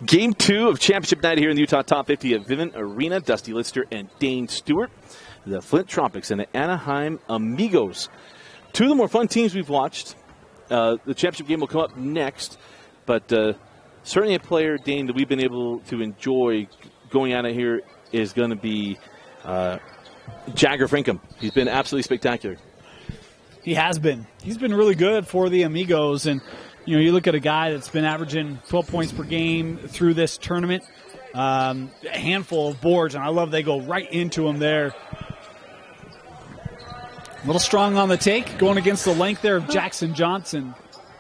Game 2 of championship night here in the Utah Top 50 at Vivint Arena. Dusty Lister and Dane Stewart. The Flint Tropics and the Anaheim Amigos. Two of the more fun teams we've watched. The championship game will come up next. But certainly a player, Dane, that we've been able to enjoy going at it here is going to be Jagger Frankum. He's been absolutely spectacular. He has been. He's been really good for the Amigos. And, you know, you look at a guy that's been averaging 12 points per game through this tournament. A handful of boards, and I love they go right into him there. A little strong on the take, going against the length there of Jackson Johnson.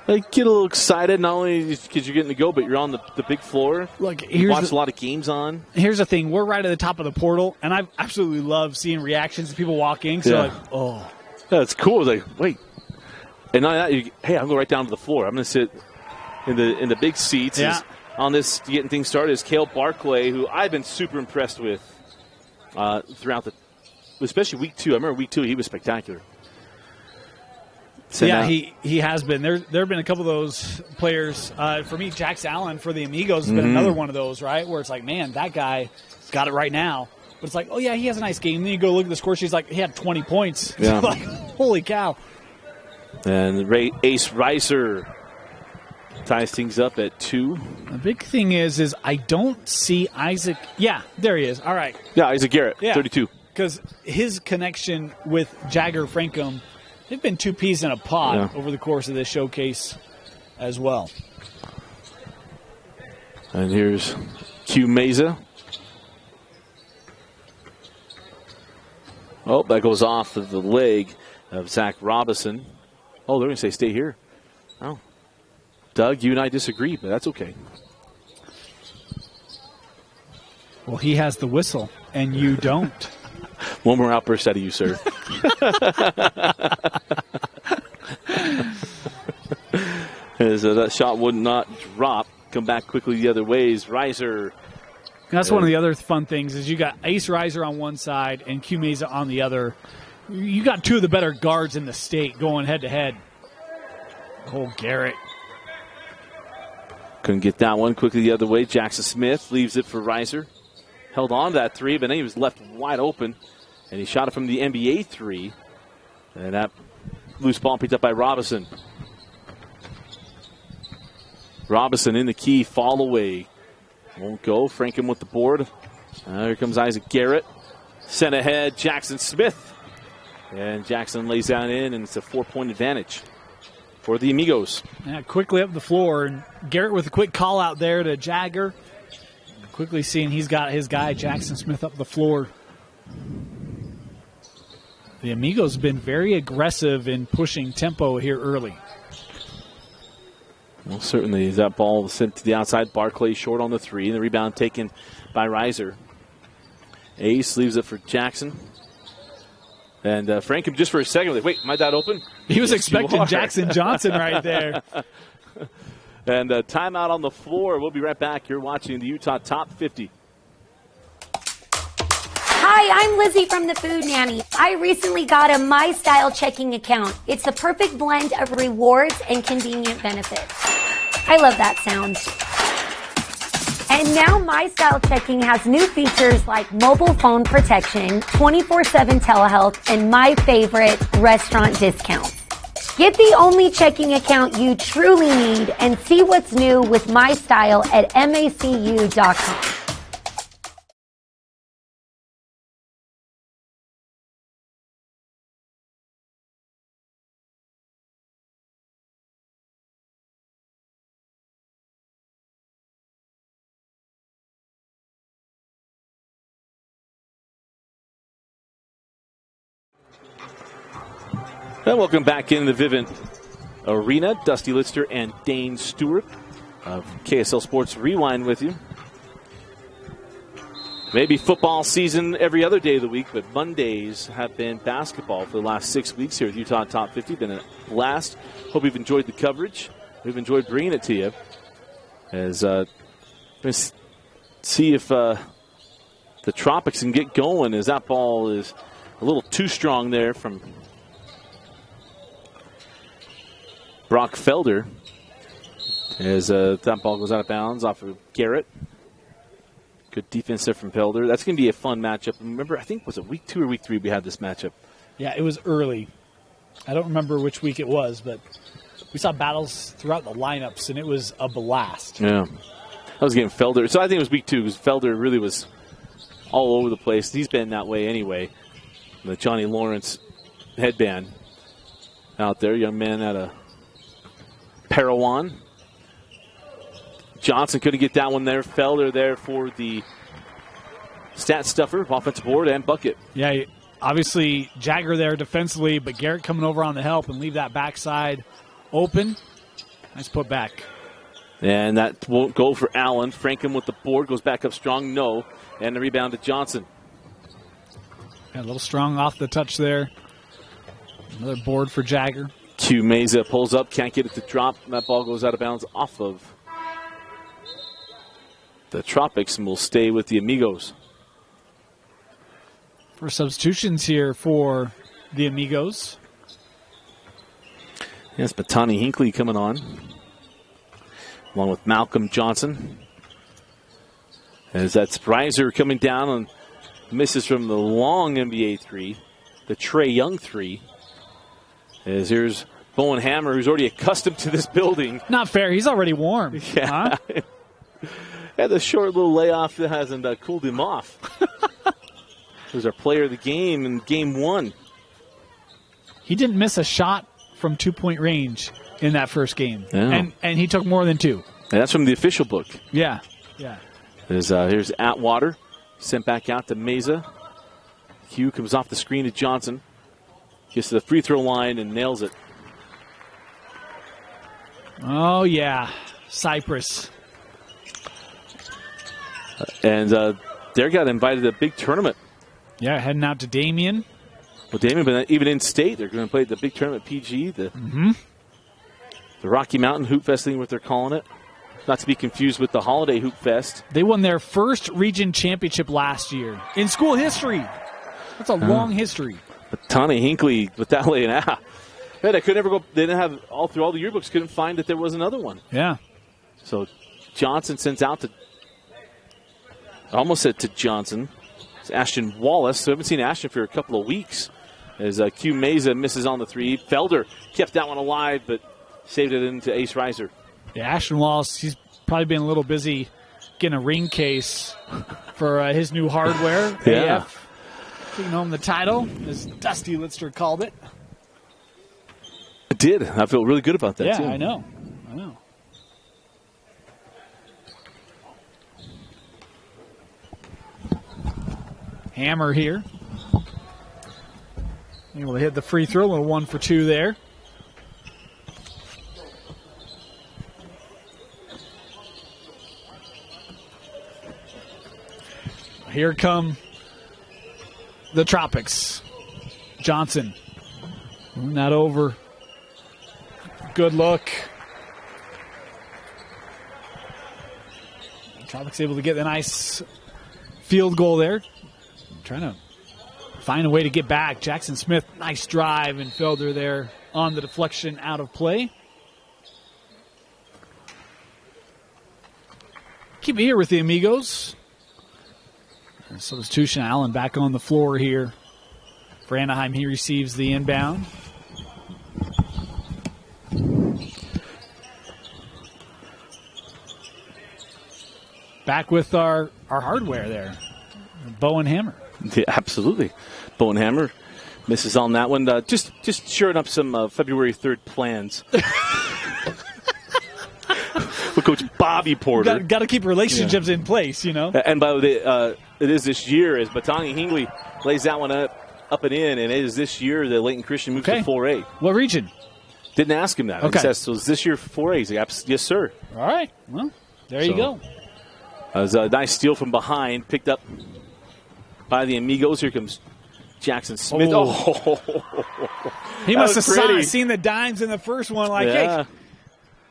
I get a little excited, not only because you're getting to go, but you're on the big floor. Look, you watch a lot of games on. Here's the thing. We're right at the top of the portal, and I absolutely love seeing reactions of people walking. So, like, oh. Yeah, it's cool. It's like, wait. And not that, hey, I'm going right down to the floor. I'm going to sit in the big seats. Yeah. On this, getting things started, is Cale Barclay, who I've been super impressed with throughout especially week 2. I remember week 2, he was spectacular. He has been. There have been a couple of those players. For me, Jax Allen for the Amigos has been another one of those, right? Where it's like, man, that guy got it right now. But it's like, oh, yeah, he has a nice game. Then you go look at the score sheet, like, he had 20 points. Yeah. Like, holy cow. And Ace Reiser ties things up at 2. The big thing is I don't see Isaac. Yeah, there he is. All right. Yeah, Isaac Garrett, 32. Because his connection with Jagger Frankum, they've been two peas in a pod over the course of this showcase as well. And here's Q Meza. Oh, that goes off of the leg of Zach Robinson. Oh, they're going to say stay here. Oh. Doug, you and I disagree, but that's okay. Well, he has the whistle, and you don't. One more outburst out of you, sir. As that shot would not drop. Come back quickly the other ways. Reiser. That's one of the other fun things is you got Ace Reiser on one side and Q Meza on the other. You got two of the better guards in the state going head-to-head. Cole Garrett. Couldn't get that one quickly the other way. Jackson Smith leaves it for Reiser. Held on to that 3, but then he was left wide open. And he shot it from the NBA 3. And that loose ball picked up by Robinson. Robinson in the key, fall away. Won't go. Frankum with the board. Here comes Isaac Garrett. Sent ahead, Jackson Smith. And Jackson lays down in, and it's a 4-point advantage for the Amigos. Yeah, quickly up the floor. And Garrett with a quick call out there to Jagger. Quickly seeing he's got his guy, Jackson Smith, up the floor. The Amigos have been very aggressive in pushing tempo here early. Well, certainly that ball sent to the outside. Barclay short on the 3. And the rebound taken by Reiser. Ace leaves it for Jackson. And Frankum just for a second, like, wait, am I that open? He was expecting Jackson Johnson right there. And timeout on the floor. We'll be right back. You're watching the Utah Top 50. Hi, I'm Lizzie from the Food Nanny. I recently got a My Style checking account. It's the perfect blend of rewards and convenient benefits. I love that sound. And now My Style checking has new features like mobile phone protection, 24/7 telehealth, and my favorite, restaurant discounts. Get the only checking account you truly need and see what's new with My Style at macu.com. And welcome back in the Vivint Arena. Dusty Lister and Dane Stewart of KSL Sports Rewind with you. Maybe football season every other day of the week, but Mondays have been basketball for the last 6 weeks here at Utah Top 50. Been a blast. Hope you've enjoyed the coverage. We've enjoyed bringing it to you. As let's see if the Tropics can get going, as that ball is a little too strong there from Brock Felder. As that ball goes out of bounds off of Garrett. Good defense there from Felder. That's going to be a fun matchup. Remember, I think, was it week 2 or week 3 we had this matchup? Yeah, it was early. I don't remember which week it was, but we saw battles throughout the lineups, and it was a blast. Yeah. I was getting Felder. So I think it was week 2 because Felder really was all over the place. He's been that way anyway. The Johnny Lawrence headband out there. Young man out of Parowan. Johnson couldn't get that one there. Felder there for the stat stuffer, offensive board, and bucket. Yeah, obviously Jagger there defensively, but Garrett coming over on the help and leave that backside open. Nice put back. And that won't go for Allen. Franken with the board, goes back up strong, no. And the rebound to Johnson. Yeah, a little strong off the touch there. Another board for Jagger. Q Meza pulls up, can't get it to drop. That ball goes out of bounds off of the Tropics and will stay with the Amigos. For substitutions here for the Amigos. Yes, Batani Hinckley coming on, along with Malcolm Johnson. As that's Reiser coming down and misses from the long NBA 3, the Trae Young 3. As here's Bowen Hammer, who's already accustomed to this building. Not fair. He's already warm. Yeah. Huh? Had the short little layoff that hasn't cooled him off. He was our player of the game in game 1. He didn't miss a shot from 2-point range in that first game. Yeah. And he took more than 2. And that's from the official book. Yeah. Yeah. Here's Atwater. Sent back out to Meza. Hugh comes off the screen to Johnson. Gets to the free throw line and nails it. Oh, yeah. Cypress. And they got invited to a big tournament. Yeah, heading out to Damien. Well, Damien, but even in state, they're going to play the big tournament PG, the Rocky Mountain Hoop Fest thing, what they're calling it. Not to be confused with the Holiday Hoop Fest. They won their first region championship last year in school history. That's a long history. But Tani Hinckley with that laying out. Yeah, they could never go. They didn't have all through all the yearbooks. Couldn't find that there was another one. Yeah. So Johnson sends out to. I almost said to Johnson. It's Ashton Wallace. So I haven't seen Ashton for a couple of weeks. As Q Meza misses on the 3. Felder kept that one alive, but saved it into Ace Reiser. Yeah, Ashton Wallace, he's probably been a little busy getting a ring case for his new hardware. Yeah. AF taking home the title, as Dusty Litster called it. I did. I feel really good about that, too. Yeah, I know. Hammer here. Able to hit the free throw, a little 1 for 2 there. Here come the Tropics. Johnson. Not over. Good look. Tropics able to get the nice field goal there. Trying to find a way to get back. Jackson Smith, nice drive, and Felder there on the deflection out of play. Keep it here with the Amigos. Substitution, Allen back on the floor here. For Anaheim, he receives the inbound. Back with our hardware there. Bowen Hammer. Yeah, absolutely. Bowen Hammer misses on that one. Just shoring up some February 3rd plans. With Coach Bobby Porter. Got to keep relationships in place, you know. And by the way, it is this year as Batani Hinckley lays that one up and in, and it is this year that Leighton Christian moves to 4A. What region? Didn't ask him that. Okay. He says, so is this year 4A? He's like, yes, sir. All right. Well, there you go. It was a nice steal from behind, picked up by the Amigos. Here comes Jackson Smith. Oh. He must have seen the dimes in the first one like, hey,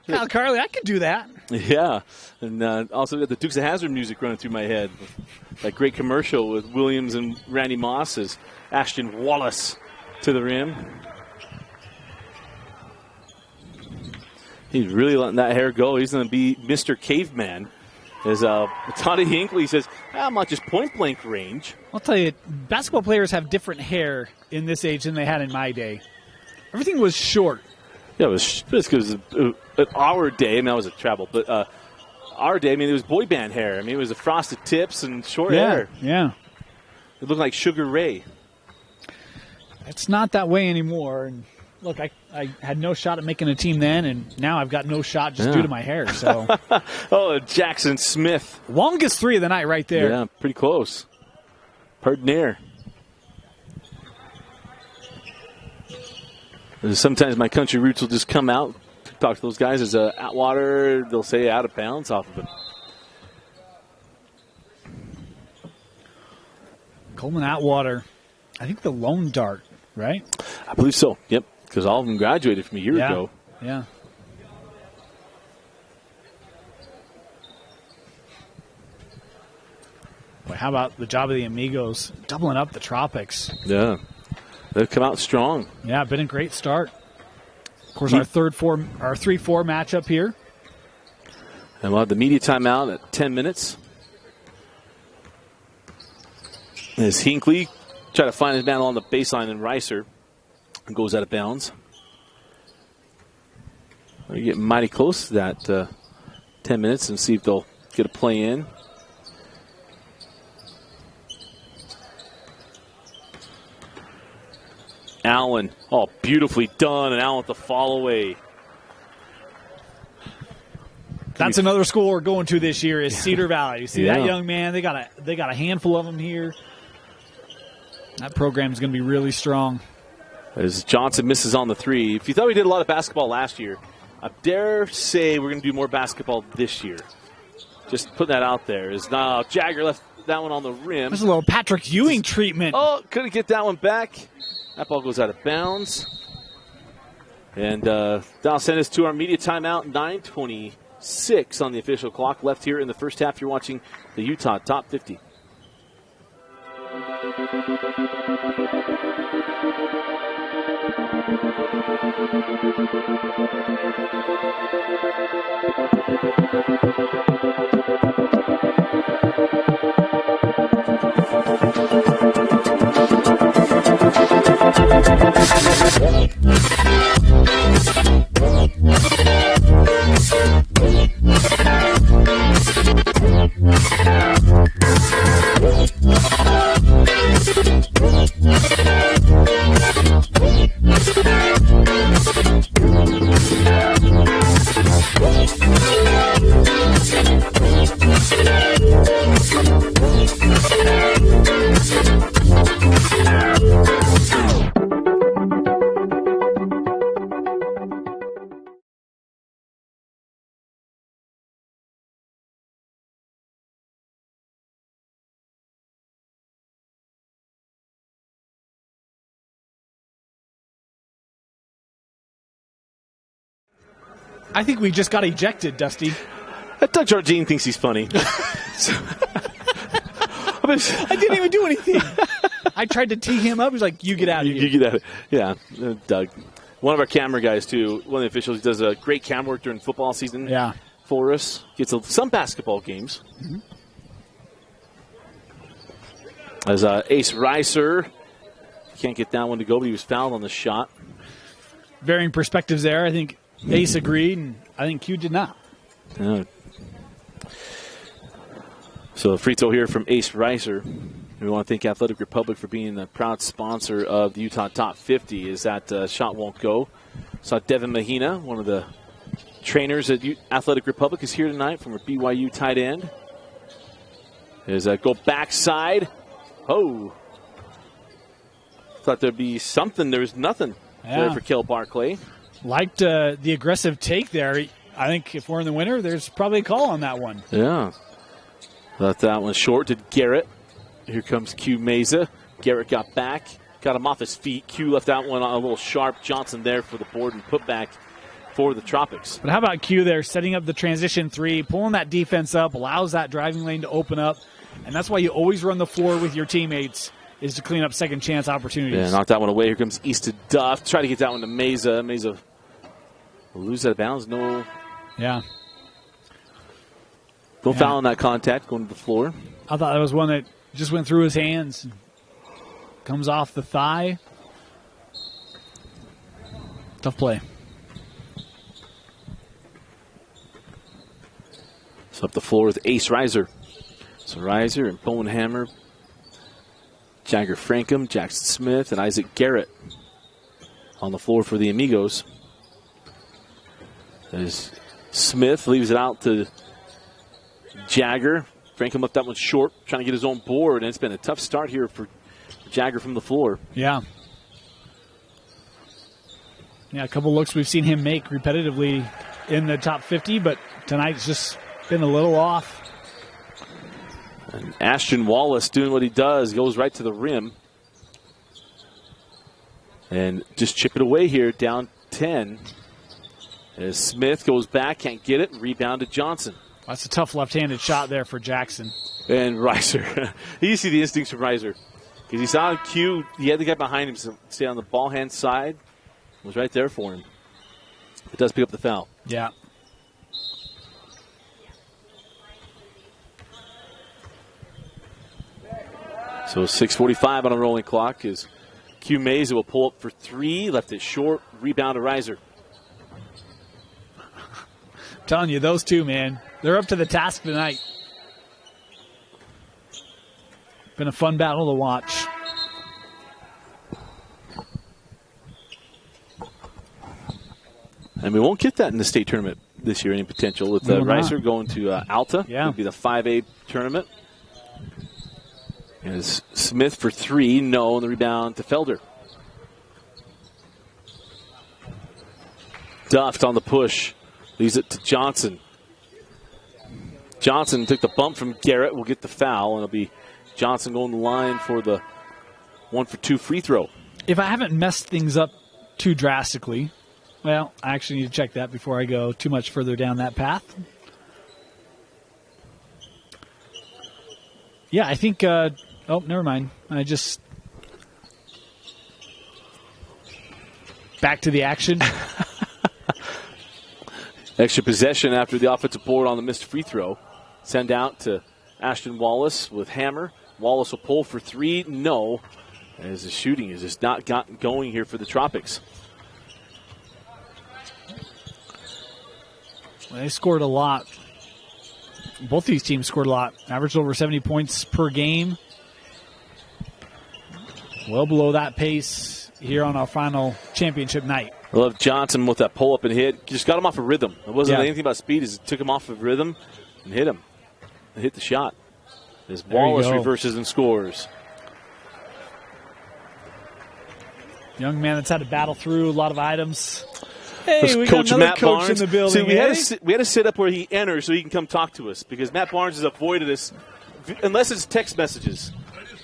Kyle Carley, I could do that. Yeah. And also got the Dukes of Hazzard music running through my head. That great commercial with Williams and Randy Moss as Ashton Wallace to the rim. He's really letting that hair go. He's going to be Mr. Caveman. As Toddy Hinckley says, I'm not just point-blank range. I'll tell you, basketball players have different hair in this age than they had in my day. Everything was short. Yeah, it was because our day, I mean, I was at travel, but our day, I mean, it was boy band hair. I mean, it was the frosted tips and short hair. Yeah. It looked like Sugar Ray. It's not that way anymore. And look, I had no shot at making a team then, and now I've got no shot just due to my hair. So, oh, Jackson Smith. Longest three of the night right there. Yeah, pretty close. Pardon air. Sometimes my country roots will just come out. Talk to those guys as Atwater, they'll say out of bounds off of it. Coleman Atwater, I think the lone dart, right? I believe so, yep, because all of them graduated from a year ago. Yeah. Boy, how about the job of the Amigos doubling up the Tropics? Yeah, they've come out strong. Yeah, been a great start. Of course, our 3-4 matchup here. And we'll have the media timeout at 10 minutes. As Hinckley try to find his man on the baseline, and Reiser goes out of bounds. We're getting mighty close to that 10 minutes and see if they'll get a play in. Allen, oh, beautifully done, and Allen with the fall away. That's another school we're going to this year is Cedar Valley. You see that young man? They got a handful of them here. That program is going to be really strong. As Johnson misses on the three. If you thought we did a lot of basketball last year, I dare say we're going to do more basketball this year. Just putting that out there. As now Jagger left that one on the rim. There's a little Patrick Ewing treatment. Oh, couldn't get that one back. That ball goes out of bounds. And that'll send us to our media timeout. 9:26 on the official clock left here in the first half. You're watching the Utah Top 50. I think we just got ejected, Dusty. Doug Jardine thinks he's funny. I didn't even do anything. I tried to tee him up. He's like, you get out of here. You get out of here. Yeah, Doug. One of our camera guys, too, one of the officials, does a great camera work during football season for us. Gets some basketball games. Mm-hmm. As Ace Reiser can't get that one to go, but he was fouled on the shot. Varying perspectives there. I think Ace agreed, and I think Q did not. So a free throw here from Ace Reiser. We want to thank Athletic Republic for being the proud sponsor of the Utah Top 50. As that shot won't go. Saw Devin Mahina, one of the trainers at Athletic Republic, is here tonight from a BYU tight end. As go backside. Oh. Thought there'd be something. There was nothing there for Kel Barclay. Liked the aggressive take there. I think if we're in the winter, there's probably a call on that one. Yeah. Left that one short to Garrett. Here comes Q Meza. Garrett got back. Got him off his feet. Q left that one on a little sharp. Johnson there for the board and put back for the Tropics. But how about Q there setting up the transition three, pulling that defense up, allows that driving lane to open up. And that's why you always run the floor with your teammates, is to clean up second chance opportunities. Yeah, knock that one away. Here comes Easton Duff. Try to get that one to Meza. Meza Lose out of bounds. No. Yeah. No foul on that contact going to the floor. I thought that was one that just went through his hands. Comes off the thigh. Tough play. So up the floor with Ace Reiser. So Reiser and Bowen Hammer, Jagger Frankham, Jackson Smith, and Isaac Garrett on the floor for the Amigos. As Smith leaves it out to Jagger. Frankham left that one short, trying to get his own board, and it's been a tough start here for Jagger from the floor. Yeah. Yeah, a couple looks we've seen him make repetitively in the top 50, but tonight's just been a little off. And Ashton Wallace doing what he does, goes right to the rim. And just chip it away here, down 10. As Smith goes back, can't get it, rebound to Johnson. That's a tough left-handed shot there for Jackson. And Reiser, you see the instincts from Reiser. Because he saw a cue, he had the guy behind him to stay on the ball hand side. It was right there for him. It does pick up the foul. Yeah. So 6:45 on a rolling clock is Q Mays will pull up for three, left it short, rebound to Reiser. I'm telling you, those two, man, they're up to the task tonight. Been a fun battle to watch. And we won't get that in the state tournament this year, any potential, with Reiser going to Alta. Yeah. It'll be the 5A tournament. As Smith for three, no, and the rebound to Felder. Duft on the push, leaves it to Johnson. Johnson took the bump from Garrett, will get the foul, and it'll be Johnson going the line for the 1-for-2 free throw. If I haven't messed things up too drastically, well, I actually need to check that before I go too much further down that path. Yeah, I think, oh, never mind. I just, back to the action. Extra possession after the offensive board on the missed free throw. Send out to Ashton Wallace with Hammer. Wallace will pull for three. No, as the shooting has just not gotten going here for the Tropics. Well, they scored a lot. Both these teams scored a lot. Averaged over 70 points per game. Well below that pace here on our final championship night. I love Johnson with that pull-up and hit. Just got him off of rhythm. It wasn't anything about speed. It took him off of rhythm and hit him. And hit the shot. As Wallace reverses and scores. Young man that's had to battle through a lot of items. Hey, we Coach got another Matt coach Barnes in the building. See, we had to sit up where he enters so he can come talk to us, because Matt Barnes has avoided us unless it's text messages.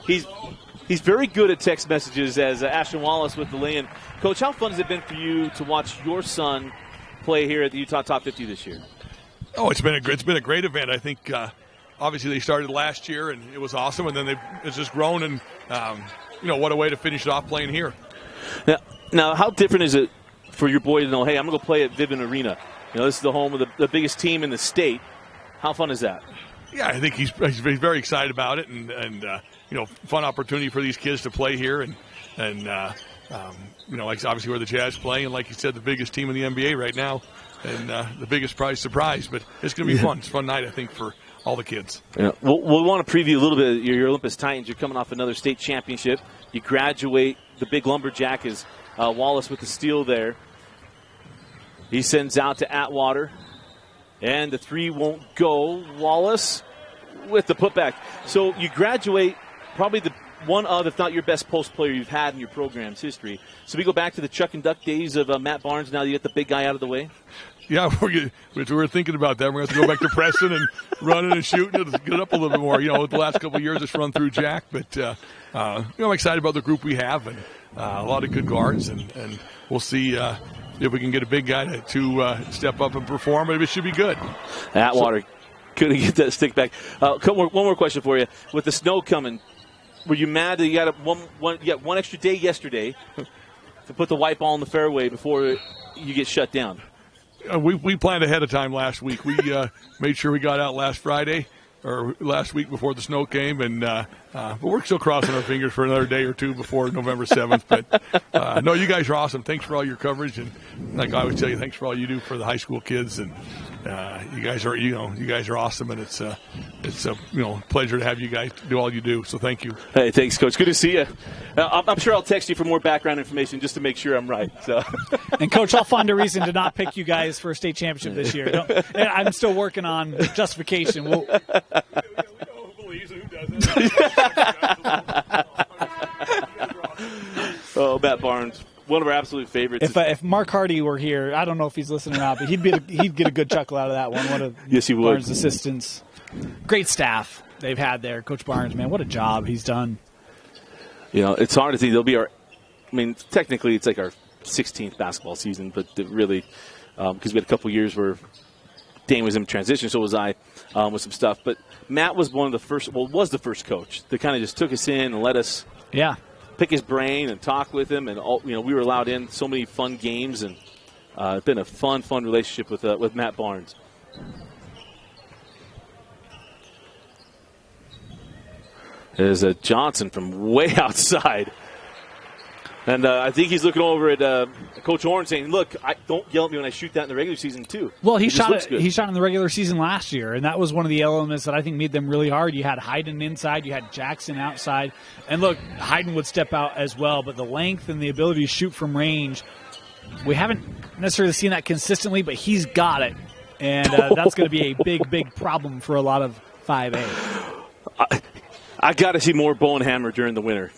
He's very good at text messages, as Ashton Wallace with the lay-in. Coach, how fun has it been for you to watch your son play here at the Utah Top 50 this year? Oh, it's been a great event. I think obviously they started last year and it was awesome, and then it's just grown, and what a way to finish it off playing here. Now, how different is it for your boy to know, hey, I'm going to go play at Vivint Arena? This is the home of the biggest team in the state. How fun is that? Yeah, I think he's very excited about it, and fun opportunity for these kids to play here, and like obviously where the Jazz playing, and like you said, the biggest team in the NBA right now, and the biggest surprise. But it's going to be fun. It's a fun night, I think, for all the kids. Yeah. We'll want to preview a little bit of your Olympus Titans. You're coming off another state championship. You graduate. The big lumberjack is Wallace with the steal there. He sends out to Atwater, and the three won't go. Wallace with the putback. So you graduate probably the one of, if not your best post player you've had in your program's history. So we go back to the Chuck and Duck days of Matt Barnes. Now you get the big guy out of the way. Yeah, we're thinking about that. We're going to have to go back to pressing and running and shooting to get up a little bit more. The last couple of years it's run through Jack, but I'm excited about the group we have, and a lot of good guards, and we'll see if we can get a big guy to step up and perform. But it should be good. Atwater couldn't get that stick back. One more question for you. With the snow coming, were you mad that you got one extra day yesterday to put the white ball in the fairway before you get shut down? We planned ahead of time last week. We made sure we got out last Friday or last week before the snow came, and but we're still crossing our fingers for another day or two before November 7th. But no, you guys are awesome. Thanks for all your coverage, and like I always tell you, thanks for all you do for the high school kids. And you guys are awesome, and it's a pleasure to have you guys do all you do. So thank you. Hey, thanks, Coach. Good to see you. I'm sure I'll text you for more background information just to make sure I'm right. So. And Coach, I'll find a reason to not pick you guys for a state championship this year. I'm still working on justification. Oh, Matt Barnes, one of our absolute favorites. If Mark Hardy were here, I don't know if he's listening or not, but he'd get a good chuckle out of that one. One of yes, he would. Barnes' assistants. Great staff they've had there. Coach Barnes, man, what a job he's done. It's hard to think they'll be technically it's like our 16th basketball season, but really, because we had a couple years where Dane was in transition, so was I, with some stuff. But Matt was was the first coach that kind of just took us in and let us pick his brain and talk with him. And, we were allowed in so many fun games, and it's been a fun relationship with Matt Barnes. There's a Johnson from way outside. And I think he's looking over at Coach Horn saying, look, don't yell at me when I shoot that in the regular season, too. Well, he shot in the regular season last year, and that was one of the elements that I think made them really hard. You had Hayden inside. You had Jackson outside. And, look, Hayden would step out as well, but the length and the ability to shoot from range, we haven't necessarily seen that consistently, but he's got it. And that's going to be a big problem for a lot of 5A. I got to see more bow and hammer during the winter.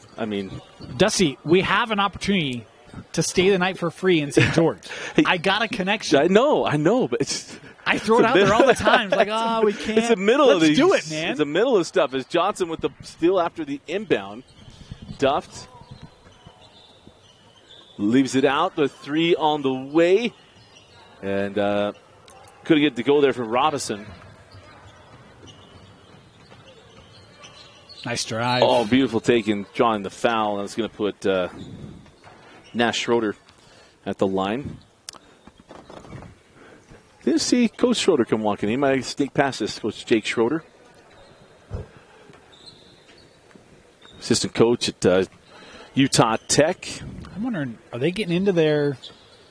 Dusty, we have an opportunity to stay the night for free in St. George. I got a connection. I know, but I throw it out there all the time. It's like, we can't. It's the middle of these. Let's do it, man. It's the middle of stuff. It's Johnson with the steal after the inbound. Duffed. Leaves it out. The three on the way. And couldn't get to go there for Robinson. Nice drive. Oh, beautiful take and drawing the foul. That's going to put Nash Schroeder at the line. Didn't see Coach Schroeder come walking. He might sneak past this, Coach Jake Schroeder. Assistant coach at Utah Tech. I'm wondering, are they getting into their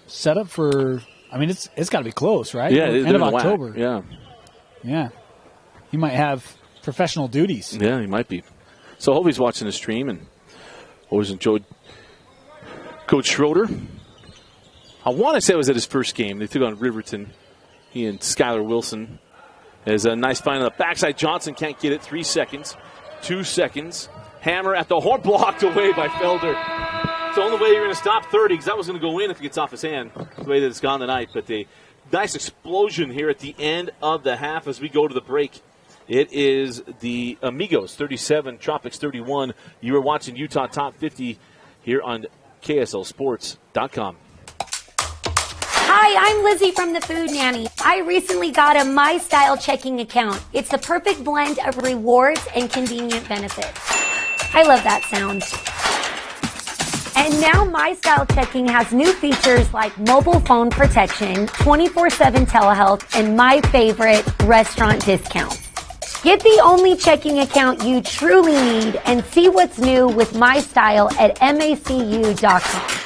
setup for – it's got to be close, right? Yeah, end of October. Whack. Yeah. He might have – professional duties. Yeah, he might be. So I hope he's watching the stream and always enjoyed Coach Schroeder. I want to say it was at his first game. They took on Riverton. He and Skylar Wilson. There's a nice find on the backside. Johnson can't get it. 3 seconds. 2 seconds. Hammer at the horn, blocked away by Felder. It's the only way you're going to stop 30 because that was going to go in if it gets off his hand, the way that it's gone tonight. But a nice explosion here at the end of the half as we go to the break. It is the Amigos 37, Tropics 31. You are watching Utah Top 50 here on KSLSports.com. Hi, I'm Lizzie from the Food Nanny. I recently got a My Style checking account. It's the perfect blend of rewards and convenient benefits. I love that sound. And now My Style Checking has new features like mobile phone protection, 24/7 telehealth, and my favorite, restaurant discounts. Get the only checking account you truly need and see what's new with My Style at macu.com.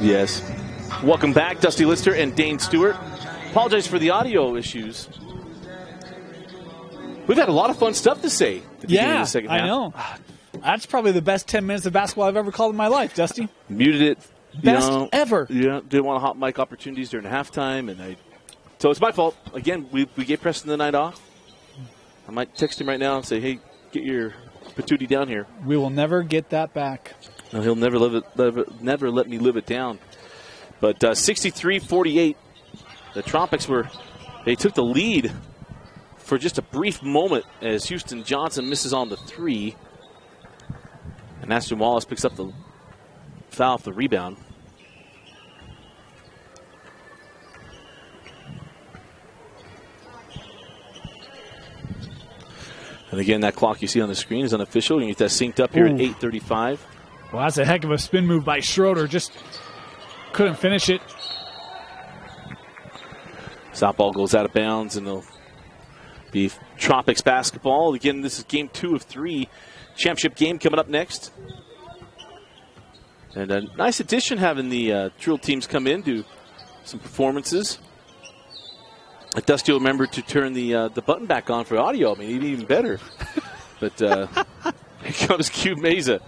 Yes. Welcome back, Dusty Lister and Dane Stewart. Apologize for the audio issues. We've had a lot of fun stuff to say at the beginning of the second half. I know. That's probably the best 10 minutes of basketball I've ever called in my life, Dusty. Muted it. Best ever. Yeah, didn't want hot mic opportunities during halftime, and so it's my fault. Again, we gave Preston the night off. I might text him right now and say, hey, get your patootie down here. We will never get that back. No, he'll never let me live it down. But 63-48, the Tropics they took the lead for just a brief moment as Houston Johnson misses on the three. And Ashton Wallace picks up the foul off the rebound. And again, that clock you see on the screen is unofficial. You get that synced up here at 8:35. Well, that's a heck of a spin move by Schroeder. Just couldn't finish it. Stop ball goes out of bounds, and it'll be Tropics basketball. Again, this is game 2 of 3. Championship game coming up next. And a nice addition having the drill teams come in, do some performances. Dusty will remember to turn the button back on for audio. I mean, even better. But here comes Q Meza.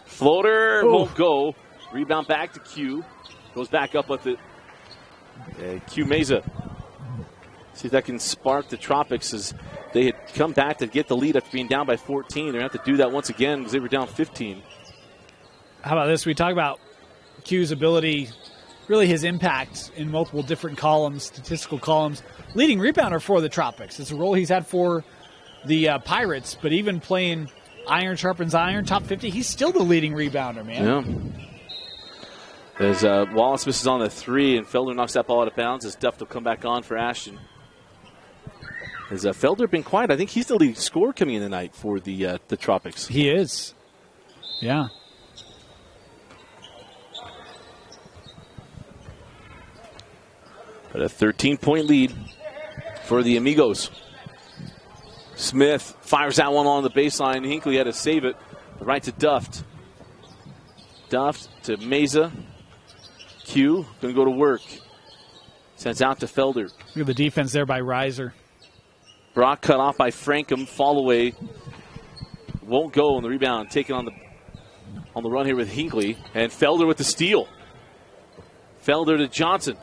Floater won't go. Rebound back to Q. Goes back up with it. Q Meza. See if that can spark the Tropics as they had come back to get the lead after being down by 14. They're going to have to do that once again because they were down 15. How about this? We talk about Q's ability, really his impact in multiple different columns, statistical columns. Leading rebounder for the Tropics. It's a role he's had for the Pirates, but even playing iron sharpens iron, top 50, he's still the leading rebounder, man. Yeah. As Wallace misses on the three, and Felder knocks that ball out of bounds as Duff will come back on for Ashton. Has Felder been quiet? I think he's the leading scorer coming in tonight for the Tropics. He is. Yeah. But a 13-point lead for the Amigos. Smith fires that one on the baseline. Hinckley had to save it. Right to Duft. Duft to Meza. Q going to go to work. Sends out to Felder. Look at the defense there by Reiser. Brock cut off by Frankham. Fall away. Won't go on the rebound. Taken on the run here with Hinckley. And Felder with the steal. Felder to Johnson.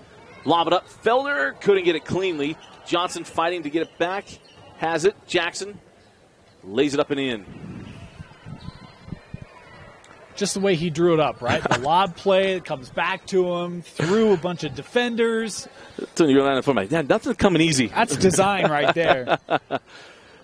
Lob it up. Felder couldn't get it cleanly. Johnson fighting to get it back. Has it. Jackson lays it up and in. Just the way he drew it up, right? The lob play, it comes back to him, through a bunch of defenders. You're landing for my dad. Nothing's coming easy. That's design right there.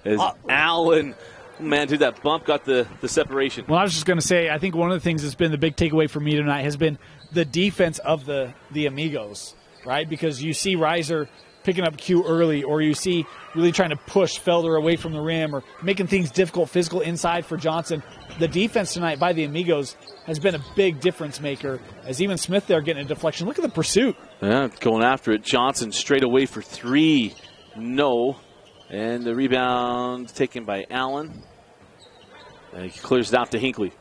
As Allen, man, dude, that bump got the separation. Well, I was just going to say, I think one of the things that's been the big takeaway for me tonight has been the defense of the Amigos, right? Because you see Reiser picking up Q early, or you see really trying to push Felder away from the rim or making things difficult, physical inside for Johnson. The defense tonight by the Amigos has been a big difference maker, as even Smith there getting a deflection. Look at the pursuit. Yeah, going after it. Johnson straight away for three. No. And the rebound taken by Allen. And he clears it out to Hinckley.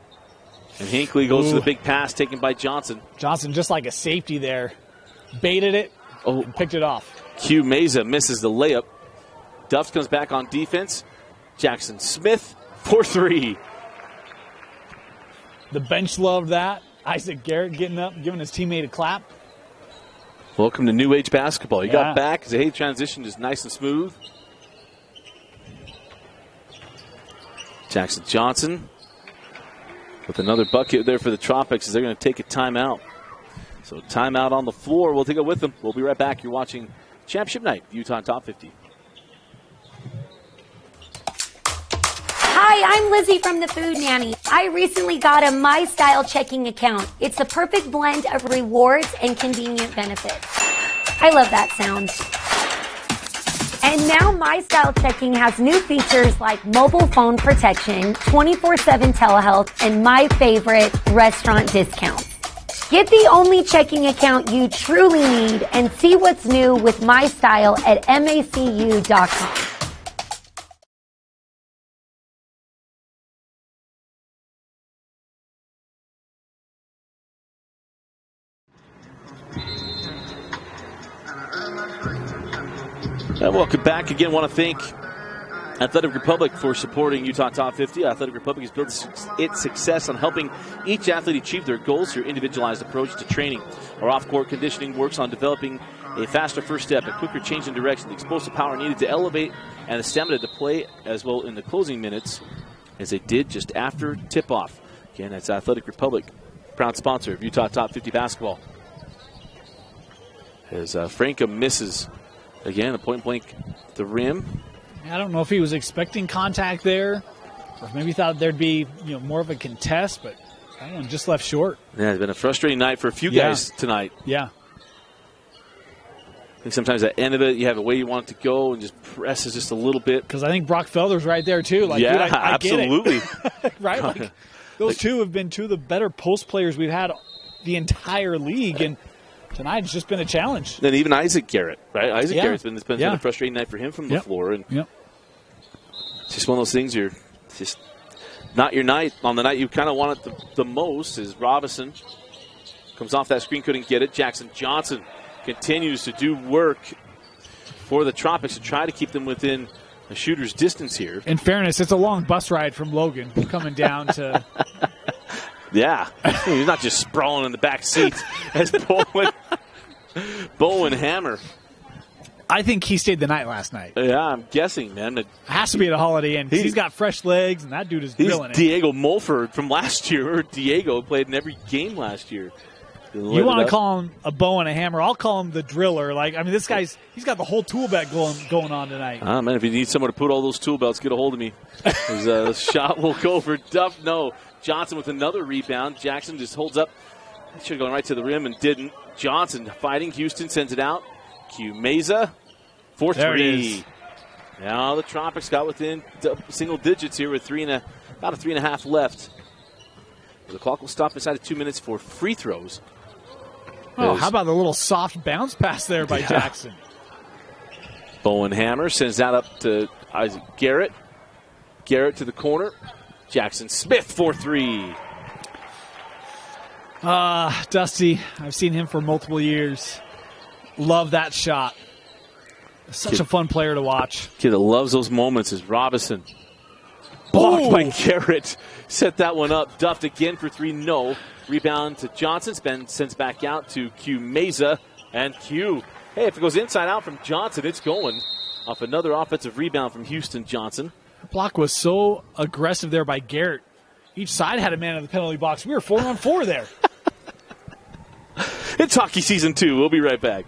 And Hinckley goes to the big pass taken by Johnson. Johnson just like a safety there. Baited it and picked it off. Q Meza misses the layup. Duff comes back on defense. Jackson Smith for three. The bench loved that. Isaac Garrett getting up, giving his teammate a clap. Welcome to New Age basketball. You got back. Hey, transition is nice and smooth. Jackson Johnson with another bucket there for the Tropics as they're going to take a timeout. So timeout on the floor. We'll take it with them. We'll be right back. You're watching Championship Night, Utah Top 50. Hi, I'm Lizzie from the Food Nanny. I recently got a My Style checking account. It's the perfect blend of rewards and convenient benefits. I love that sound. And now My Style checking has new features like mobile phone protection, 24/7 telehealth, and my favorite, restaurant discounts. Get the only checking account you truly need and see what's new with My Style at macu.com. And welcome back again. Want to thank Athletic Republic for supporting Utah Top 50. Athletic Republic has built its success on helping each athlete achieve their goals through individualized approach to training. Our off-court conditioning works on developing a faster first step, a quicker change in direction, the explosive power needed to elevate, and the stamina to play as well in the closing minutes as they did just after tip-off. Again, that's Athletic Republic, proud sponsor of Utah Top 50 basketball. As Franca misses again, a point blank the rim. I don't know if he was expecting contact there, or maybe thought there'd be more of a contest, but that one just left short. Yeah, it's been a frustrating night for a few guys tonight. Yeah. I think sometimes at the end of it, you have a way you want it to go and just presses just a little bit. Because I think Brock Felder's right there, too. Like, yeah, dude, I absolutely. Get it. Right? Like, those two have been two of the better post players we've had the entire league, and tonight it's just been a challenge. Then even Isaac Garrett, right? Isaac Garrett's been a frustrating night for him from the floor. And it's just one of those things you're just not your night. On the night you kind of want it the most is Robinson. Comes off that screen, couldn't get it. Jackson Johnson continues to do work for the Tropics to try to keep them within a shooter's distance here. In fairness, it's a long bus ride from Logan coming down to... Yeah, he's not just sprawling in the back seat as Bowen Hammer. I think he stayed the night last night. Yeah, I'm guessing, man. It has to be at a Holiday Inn. He's got fresh legs, and that dude is drilling it. Diego Mulford from last year. Diego played in every game last year. You want to call him a bow and a hammer? I'll call him the driller. This guy's got the whole tool belt going on tonight. Ah, man, if you need someone to put all those tool belts, get a hold of me. The shot will go for Duff. No. Johnson with another rebound. Jackson just holds up. Should have gone right to the rim and didn't. Johnson fighting. Houston sends it out. Q Meza for three. Now the Tropics got within single digits here with about a 3.5 left. The clock will stop inside of 2 minutes for free throws. Oh, how about the little soft bounce pass there by Jackson? Bowen Hammer sends that up to Isaac Garrett. Garrett to the corner. Jackson Smith for three. Dusty, I've seen him for multiple years. Love that shot. Such a fun player to watch. Kid that loves those moments is Robinson. Blocked by Garrett. Set that one up. Duffed again for three. No. Rebound to Johnson. Sends back out to Q Meza. And Q. Hey, if it goes inside out from Johnson, it's going. Off another offensive rebound from Houston Johnson. The block was so aggressive there by Garrett. Each side had a man in the penalty box. We were 4-on-4 there. It's hockey season 2. We'll be right back.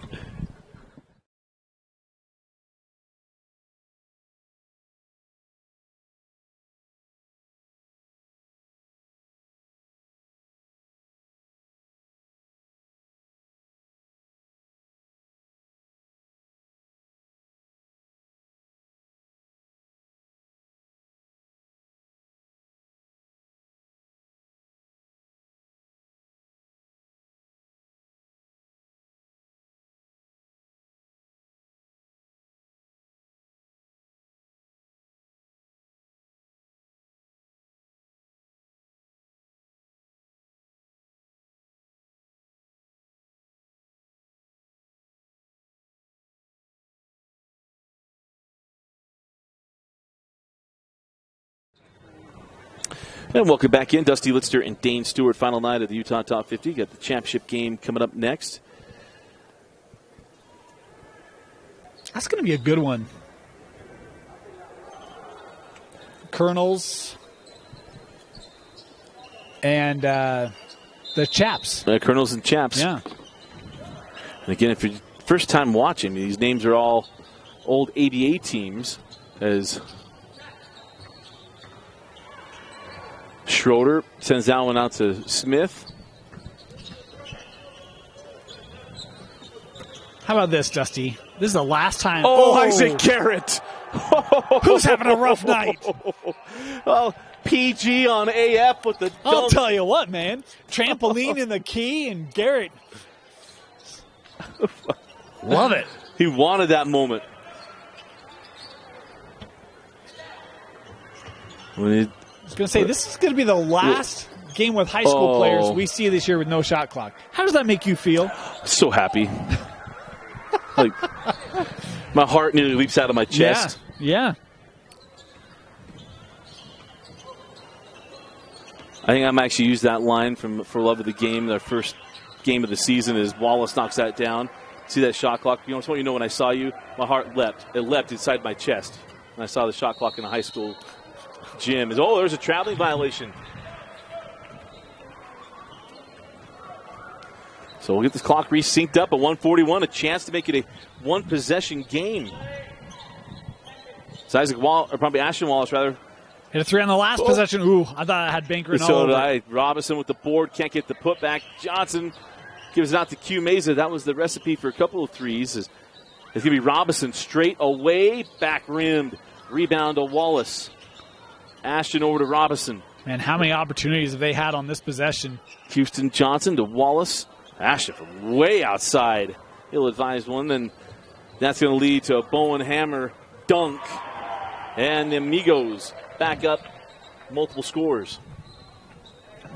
And welcome back in. Dusty Litster and Dane Stewart, final night of the Utah Top 50. Got the championship game coming up next. That's going to be a good one. Colonels and the Chaps. Colonels and Chaps. Yeah. And again, if you're first time watching, these names are all old ABA teams. As Schroeder sends that one out to Smith. How about this, Dusty? This is the last time. Oh, Isaac Garrett. Who's having a rough night? Well, PG on AF with the dunk. I'll tell you what, man. Trampoline in the key and Garrett. Love it. He wanted that moment. I was going to say, this is going to be the last game with high school players we see this year with no shot clock. How does that make you feel? So happy. Like, my heart nearly leaps out of my chest. Yeah. I think I'm actually use that line from For Love of the Game. Their first game of the season is Wallace knocks that down. See that shot clock? You know, so you know when I saw you, my heart leapt. It leapt inside my chest. And I saw the shot clock in the high school gym. There's a traveling violation. So we'll get this clock resynced up at 1:41. A chance to make it a one-possession game. So Ashton Wallace, rather. Hit a three on the last possession. Ooh, I thought I had Banker and all over. So did I. Robinson with the board. Can't get the putback. Johnson gives it out to Q Meza. That was the recipe for a couple of threes. It's going to be Robinson straight away. Back rimmed. Rebound to Wallace. Ashton over to Robinson. Man, how many opportunities have they had on this possession? Houston Johnson to Wallace. Ashton from way outside. Ill-advised one. Then that's going to lead to a Bowen Hammer dunk. And the Amigos back up multiple scores.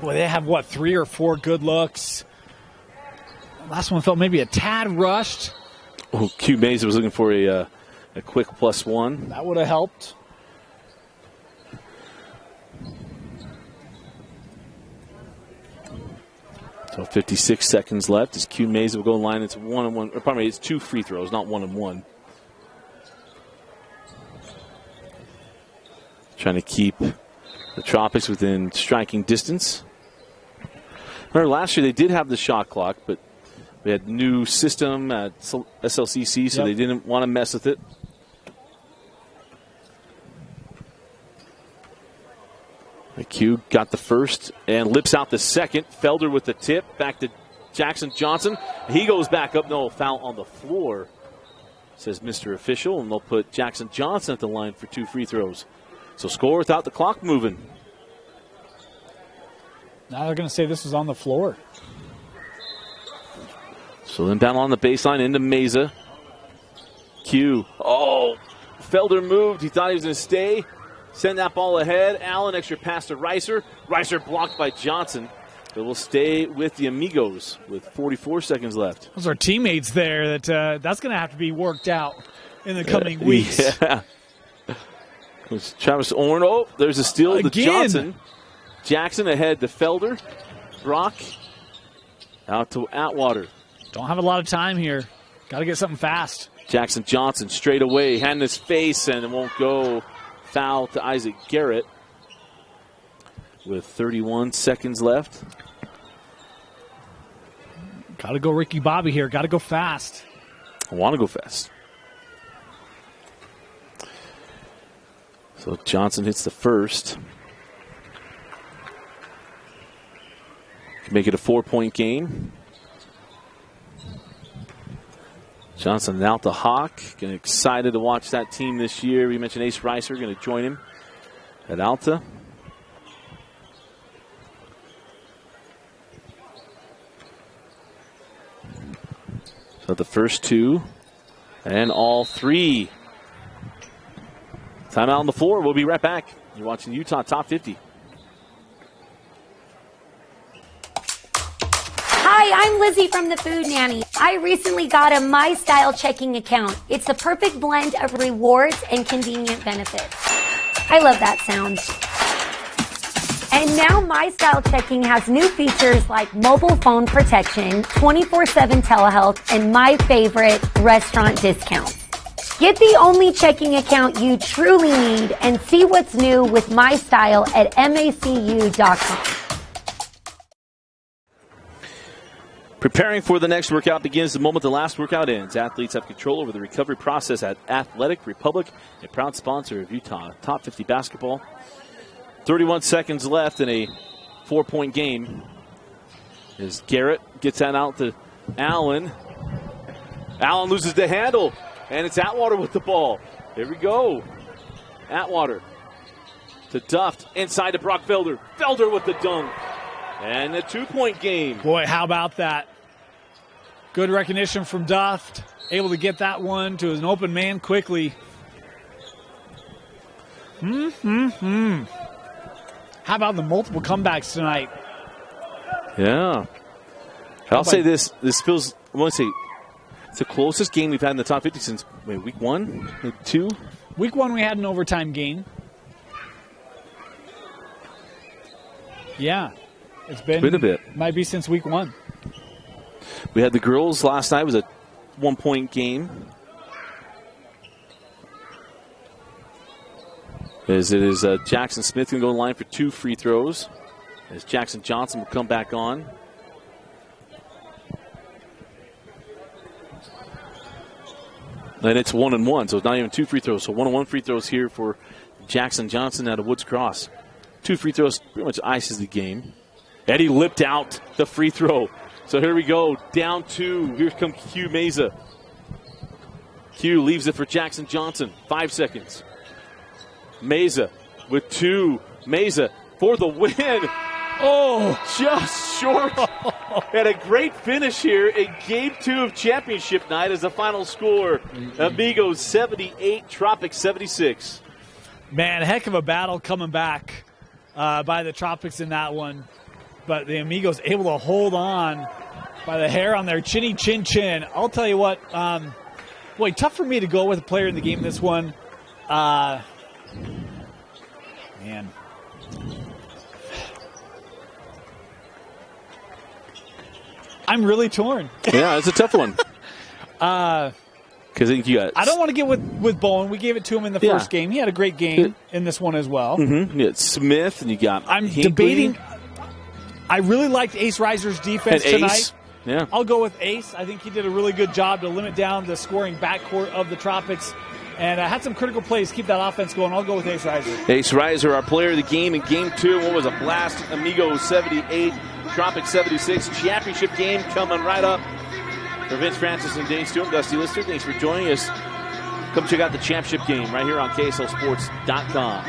Boy, they have, 3 or 4 good looks. Last one felt maybe a tad rushed. Oh, Q Meza was looking for a quick +1. That would have helped. So 56 seconds left as Q Meza will go in line. It's 1-on-1. Or pardon me, it's 2 free throws, not 1-on-1. Trying to keep the Tropics within striking distance. Remember, last year they did have the shot clock, but they had new system at SLCC, so they didn't want to mess with it. Q got the first and lips out the second. Felder with the tip. Back to Jackson Johnson. He goes back up. No, foul on the floor, says Mr. Official. And they'll put Jackson Johnson at the line for 2 free throws. So score without the clock moving. Now they're going to say this was on the floor. So then down on the baseline into Meza. Q. Oh, Felder moved. He thought he was going to stay. Send that ball ahead. Allen, extra pass to Reiser. Reiser blocked by Johnson. But will stay with the Amigos with 44 seconds left. Those are teammates there that's going to have to be worked out in the coming weeks. Yeah. Travis Orn. Oh, there's a steal to Johnson. Jackson ahead to Felder. Brock out to Atwater. Don't have a lot of time here. Got to get something fast. Jackson Johnson straight away. Hand in his face and it won't go. Foul to Isaac Garrett with 31 seconds left. Got to go Ricky Bobby here. Got to go fast. I want to go fast. So Johnson hits the first. Can make it a 4-point game. Johnson out the Hawk. Getting excited to watch that team this year. We mentioned Ace Reiser going to join him at Alta. So the first 2 and all 3. Timeout on the floor. We'll be right back. You're watching Utah Top 50. Hi, I'm Lizzie from the Food Nanny. I recently got a My Style checking account. It's the perfect blend of rewards and convenient benefits. I love that sound. And now My Style checking has new features like mobile phone protection, 24/7 telehealth, and my favorite, restaurant discounts. Get the only checking account you truly need and see what's new with My Style at macu.com. Preparing for the next workout begins the moment the last workout ends. Athletes have control over the recovery process at Athletic Republic, a proud sponsor of Utah Top 50 basketball. 31 seconds left in a 4-point game. As Garrett gets that out to Allen. Allen loses the handle, and it's Atwater with the ball. Here we go. Atwater to Duft, inside to Brock Felder. Felder with the dunk. And a 2-point game. Boy, how about that? Good recognition from Duft. Able to get that one to an open man quickly. How about the multiple comebacks tonight? Yeah. I'll say this feels, I want to say, it's the closest game we've had in the top 50 since week 1, week 2. Week 1 we had an overtime game. Yeah. It's been a bit. Might be since week 1. We had the girls last night. It was a 1-point game. As it is Jackson Smith going to go in line for 2 free throws. As Jackson Johnson will come back on. And it's 1-1, so it's not even 2 free throws. So 1-1 free throws here for Jackson Johnson out of Woods Cross. 2 free throws pretty much ices the game. Eddie lipped out the free throw. So here we go, down 2. Here comes Hugh Meza. Hugh leaves it for Jackson Johnson. 5 seconds. Meza with 2. Meza for the win. Oh, just short. And a great finish here in Game 2 of championship night as the final score. Amigos 78, Tropics 76. Man, heck of a battle coming back by the Tropics in that one. But the Amigos able to hold on by the hair on their chinny chin chin. I'll tell you what, boy, tough for me to go with a player in the game this one. Man. I'm really torn. Yeah, it's a tough one. Because you got. I don't want to get with Bowen. We gave it to him in the first game. He had a great game in this one as well. Mm-hmm. You got Smith, and you got. I'm Hinckley. debating. I really liked Ace Reiser's defense tonight. Yeah. I'll go with Ace. I think he did a really good job to limit down the scoring backcourt of the Tropics, and had some critical plays to keep that offense going. I'll go with Ace Reiser. Ace Reiser, our player of the game in Game 2. What was a blast? Amigos 78, Tropics 76. Championship game coming right up. For Vince Francis and Dane Stewart, Dusty Lister, thanks for joining us. Come check out the championship game right here on KSLSports.com.